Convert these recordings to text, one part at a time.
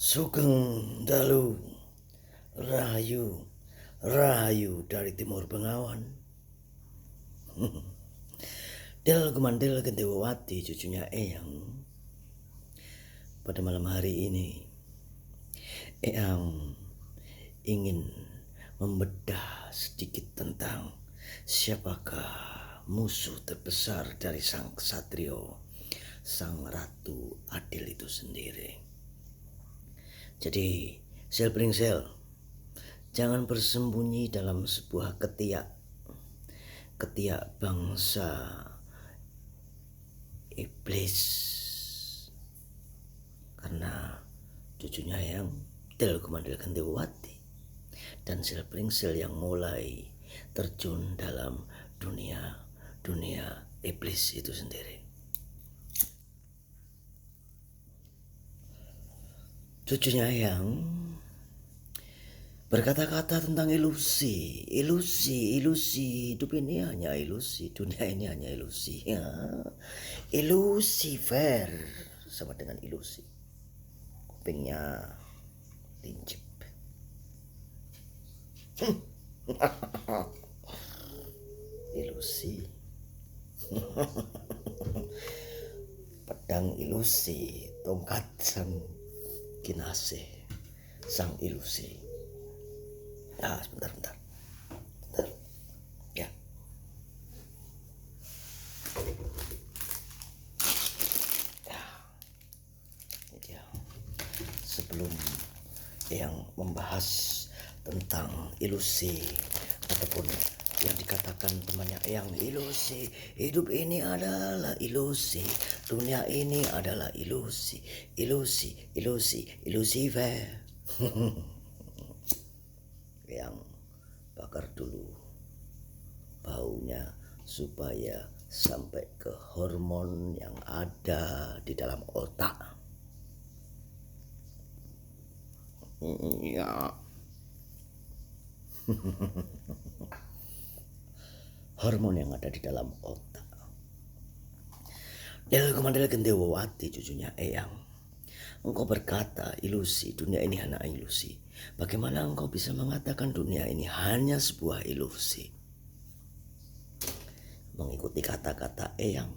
Sugeng Dalu Rahayu Rahayu dari Timur Bengawan. Del Gumandel Gendewati cucunya Eyang. Pada malam hari ini Eyang ingin membedah sedikit tentang siapakah musuh terbesar dari sang ksatrio, sang ratu adil itu sendiri. Jadi sel pringsel, jangan bersembunyi dalam sebuah ketiak bangsa iblis, karena cucunya yang Del Kumandel Dewati dan sel pringsel yang mulai terjun dalam dunia iblis itu sendiri. Cucunya yang berkata-kata tentang ilusi. Hidup ini hanya ilusi, dunia ini hanya ilusi. Ya. Ilusi fair sama dengan ilusi. Kupingnya lincip. Ilusi. Pedang ilusi, tongkat sang kinasih, sang ilusi. Sebentar. Ya. Ini dia. Sebelum yang membahas tentang ilusi ataupun yang dikatakan temannya yang ilusi, hidup ini adalah ilusi, dunia ini adalah ilusi fair. Yang bakar dulu baunya supaya sampai ke hormon yang ada di dalam otak. Ya. Hormon yang ada di dalam otak. Del Kumandel Gendewati cucunya Eyang. Engkau berkata ilusi, dunia ini hanya ilusi. Bagaimana engkau bisa mengatakan dunia ini hanya sebuah ilusi? Mengikuti kata-kata Eyang,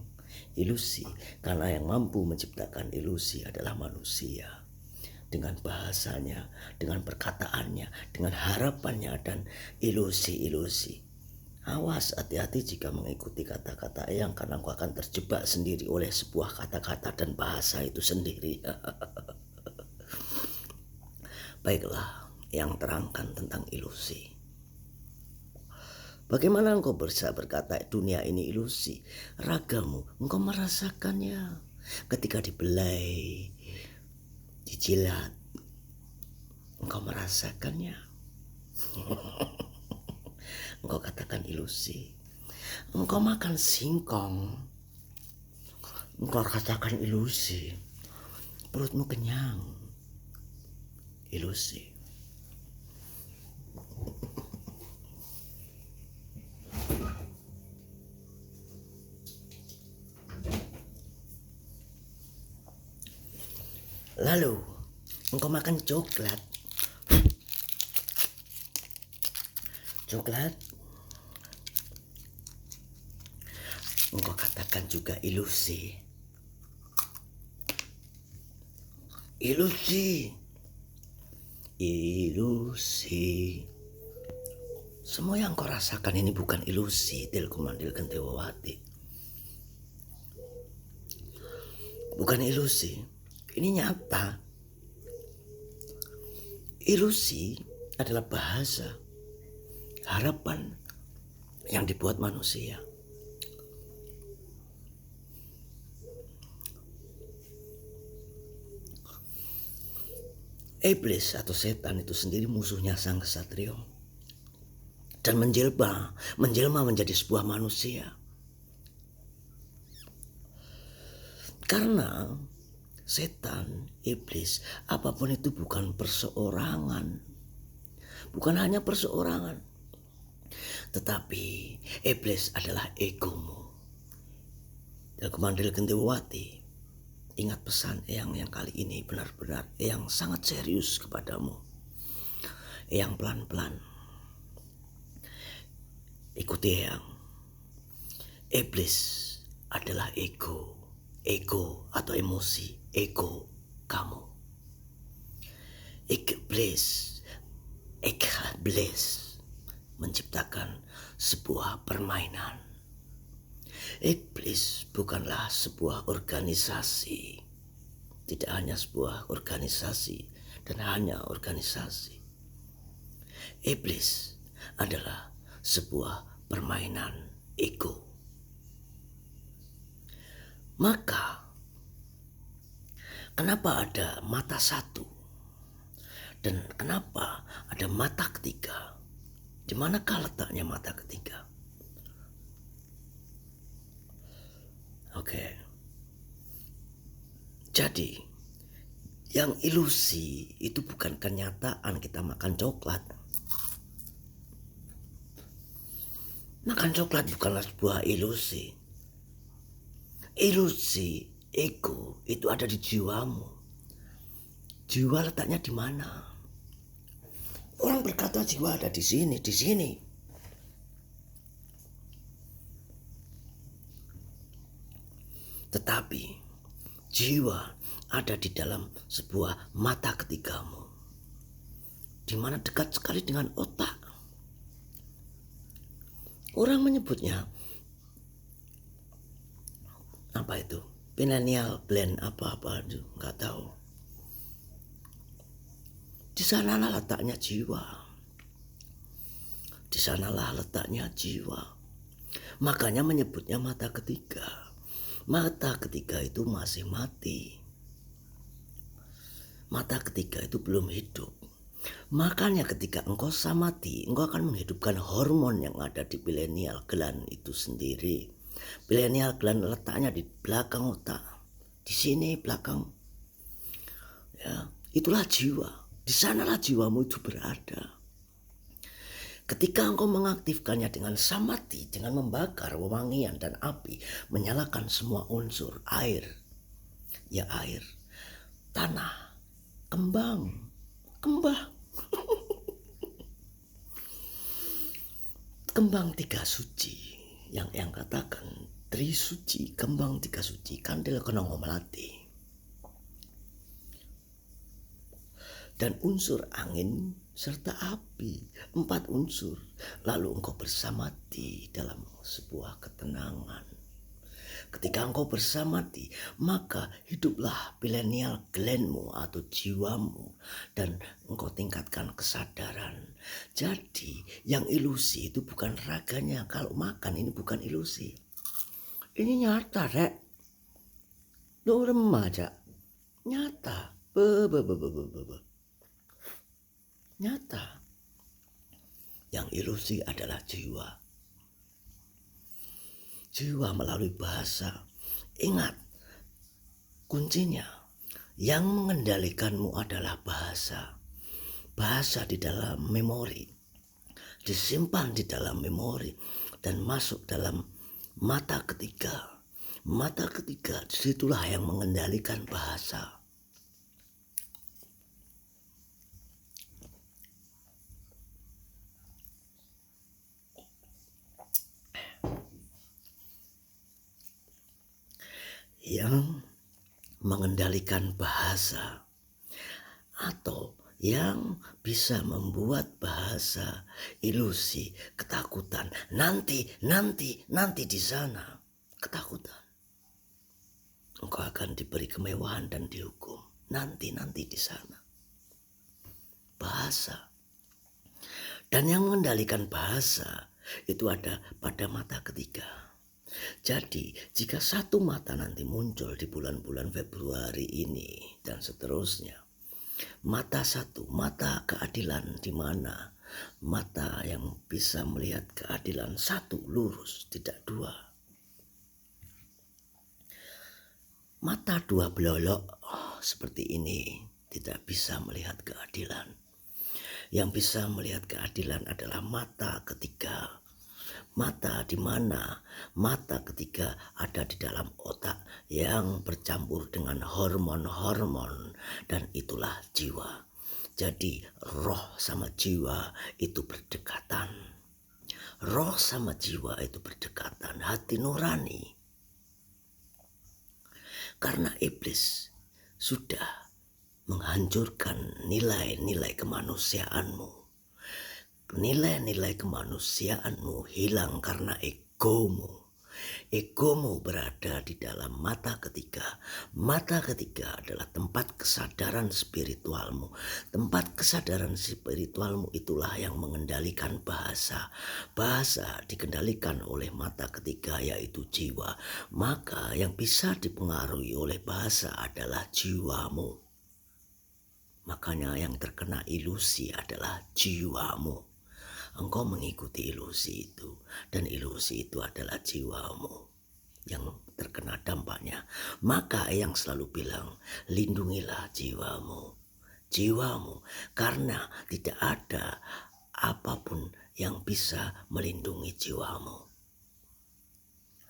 ilusi, karena yang mampu menciptakan ilusi adalah manusia. Dengan bahasanya, dengan perkataannya, dengan harapannya dan ilusi-ilusi. Awas, hati-hati jika mengikuti kata-kata Eyang, karena engkau akan terjebak sendiri oleh sebuah kata-kata dan bahasa itu sendiri. Baiklah, yang terangkan tentang ilusi. Bagaimana engkau bisa berkata dunia ini ilusi? Ragamu, engkau merasakannya ketika dibelai, dijilat. Engkau merasakannya. Engkau katakan ilusi. Engkau makan singkong, engkau katakan ilusi. Perutmu kenyang, ilusi. Lalu engkau makan coklat, engkau katakan juga ilusi. Semua yang kau rasakan ini bukan ilusi, Del Kumandel Gendewati. Bukan ilusi, ini nyata. Ilusi adalah bahasa, harapan yang dibuat manusia. Iblis atau setan itu sendiri musuhnya sang ksatrio dan menjelma menjadi sebuah manusia. Karena setan, iblis, apapun itu bukan perseorangan. Bukan hanya perseorangan. Tetapi iblis adalah egomu. Del Kumandel Gendewati. Ingat pesan Eyang yang kali ini benar-benar Eyang sangat serius kepadamu. Eyang pelan-pelan. Ikuti Eyang. Iblis adalah ego. Ego atau emosi. Ego kamu. Iblis menciptakan sebuah permainan. Iblis bukanlah sebuah organisasi. Tidak hanya sebuah organisasi dan hanya organisasi. Iblis adalah sebuah permainan ego. Maka kenapa ada mata satu dan kenapa ada mata ketiga? Di manakah letaknya mata ketiga? Oke. Jadi, yang ilusi itu bukan kenyataan kita makan coklat. Makan coklat bukanlah sebuah ilusi. Ilusi, ego itu ada di jiwamu. Jiwa letaknya di mana? Orang berkata jiwa ada di sini, di sini. Tetapi jiwa ada di dalam sebuah mata ketigamu, di mana dekat sekali dengan otak. Orang menyebutnya apa itu? Pineal gland apa-apa itu nggak tahu. Di sanalah letaknya jiwa. Di sanalah letaknya jiwa. Makanya menyebutnya mata ketiga. Mata ketiga itu masih mati. Mata ketiga itu belum hidup. Makanya ketika engkau samati, engkau akan menghidupkan hormon yang ada di pineal gland itu sendiri. Pineal gland letaknya di belakang otak. Di sini belakang. Ya, itulah jiwa. Di sanalah jiwamu itu berada. Ketika engkau mengaktifkannya dengan samati, dengan membakar wewangian dan api, menyalakan semua unsur air, ya air, tanah, kembang, kembang tiga suci, yang katakan Trisuci, kembang tiga suci, kandil kenongo melati, dan unsur angin serta api, 4 unsur. Lalu engkau bersamati dalam sebuah ketenangan. Ketika engkau bersamati, maka hiduplah pineal glandmu atau jiwamu dan engkau tingkatkan kesadaran. Jadi yang ilusi itu bukan raganya. Kalau makan ini bukan ilusi. Ini nyata, Rek. Lu remaja. Nyata. Nyata. Yang ilusi adalah jiwa. Jiwa melalui bahasa. Ingat, kuncinya yang mengendalikanmu adalah bahasa. Bahasa di dalam memori, disimpan di dalam memori dan masuk dalam mata ketiga. Mata ketiga disitulah yang mengendalikan bahasa. Yang mengendalikan bahasa atau yang bisa membuat bahasa ilusi, ketakutan, nanti di sana, ketakutan. Engkau akan diberi kemewahan dan dihukum, nanti di sana. Bahasa. Dan yang mengendalikan bahasa itu ada pada mata ketiga. Jadi jika satu mata nanti muncul di bulan-bulan Februari ini dan seterusnya, mata satu, mata keadilan, di mana mata yang bisa melihat keadilan satu lurus, tidak dua. Mata dua belolok seperti ini tidak bisa melihat keadilan. Yang bisa melihat keadilan adalah mata ketiga. Mata di mana? Mata ketika ada di dalam otak yang bercampur dengan hormon-hormon, dan itulah jiwa. Jadi roh sama jiwa itu berdekatan. Roh sama jiwa itu berdekatan, hati nurani. Karena iblis sudah menghancurkan nilai-nilai kemanusiaanmu. Nilai-nilai kemanusiaanmu hilang karena egomu. Egomu berada di dalam mata ketiga. Mata ketiga adalah tempat kesadaran spiritualmu. Tempat kesadaran spiritualmu itulah yang mengendalikan bahasa. Bahasa dikendalikan oleh mata ketiga, yaitu jiwa. Maka yang bisa dipengaruhi oleh bahasa adalah jiwamu. Makanya yang terkena ilusi adalah jiwamu. Engkau mengikuti ilusi itu, dan ilusi itu adalah jiwamu yang terkena dampaknya. Maka yang selalu bilang, lindungilah jiwamu. Jiwamu, karena tidak ada apapun yang bisa melindungi jiwamu.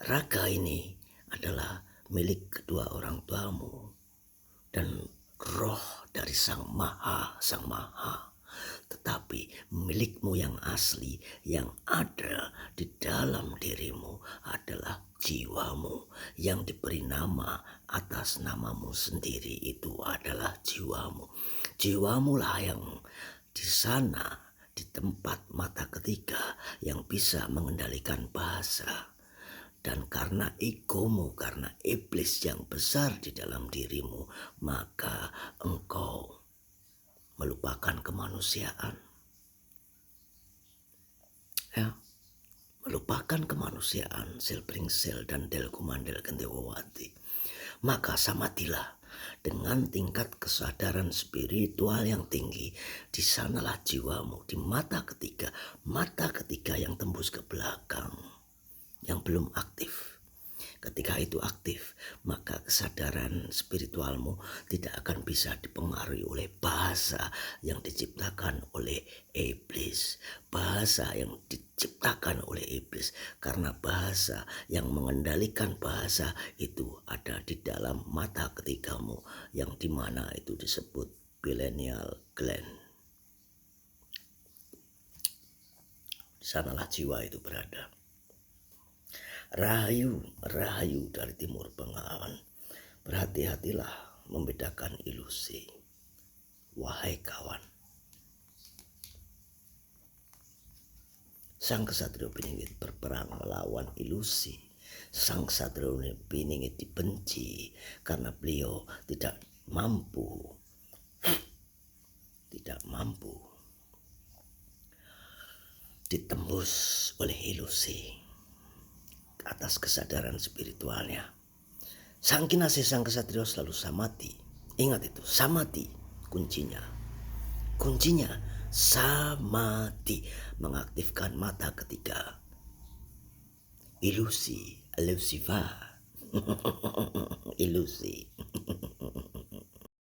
Raga ini adalah milik kedua orang tuamu, dan roh dari Sang Maha. Tetapi milikmu yang asli yang ada di dalam dirimu adalah jiwamu, yang diberi nama atas namamu sendiri, itu adalah jiwamu. Jiwamu lah yang di sana, di tempat mata ketiga, yang bisa mengendalikan bahasa. Dan karena egomu, karena iblis yang besar di dalam dirimu, maka engkau melupakan kemanusiaan. Ya, melupakan kemanusiaan, sel sel dan del kumandel gentewawati. Maka samatilah dengan tingkat kesadaran spiritual yang tinggi. Di sanalah jiwamu, di mata ketiga yang tembus ke belakang, yang belum aktif. Ketika itu aktif, maka kesadaran spiritualmu tidak akan bisa dipengaruhi oleh bahasa yang diciptakan oleh iblis. Bahasa yang diciptakan oleh iblis, karena bahasa yang mengendalikan bahasa itu ada di dalam mata ketigamu, yang dimana itu disebut pineal gland. Di sanalah jiwa itu berada. Rahayu dari timur pengalaman. Berhati-hatilah membedakan ilusi, wahai kawan. Sang Ksatria Piningit berperang melawan ilusi. Sang Ksatria Piningit dibenci karena beliau tidak mampu ditembus oleh ilusi atas kesadaran spiritualnya. Sang Kinasih Sang Ksatria selalu samati. Ingat itu, samati kuncinya. Kuncinya samati, mengaktifkan mata ketiga. Ilusi, ilusi.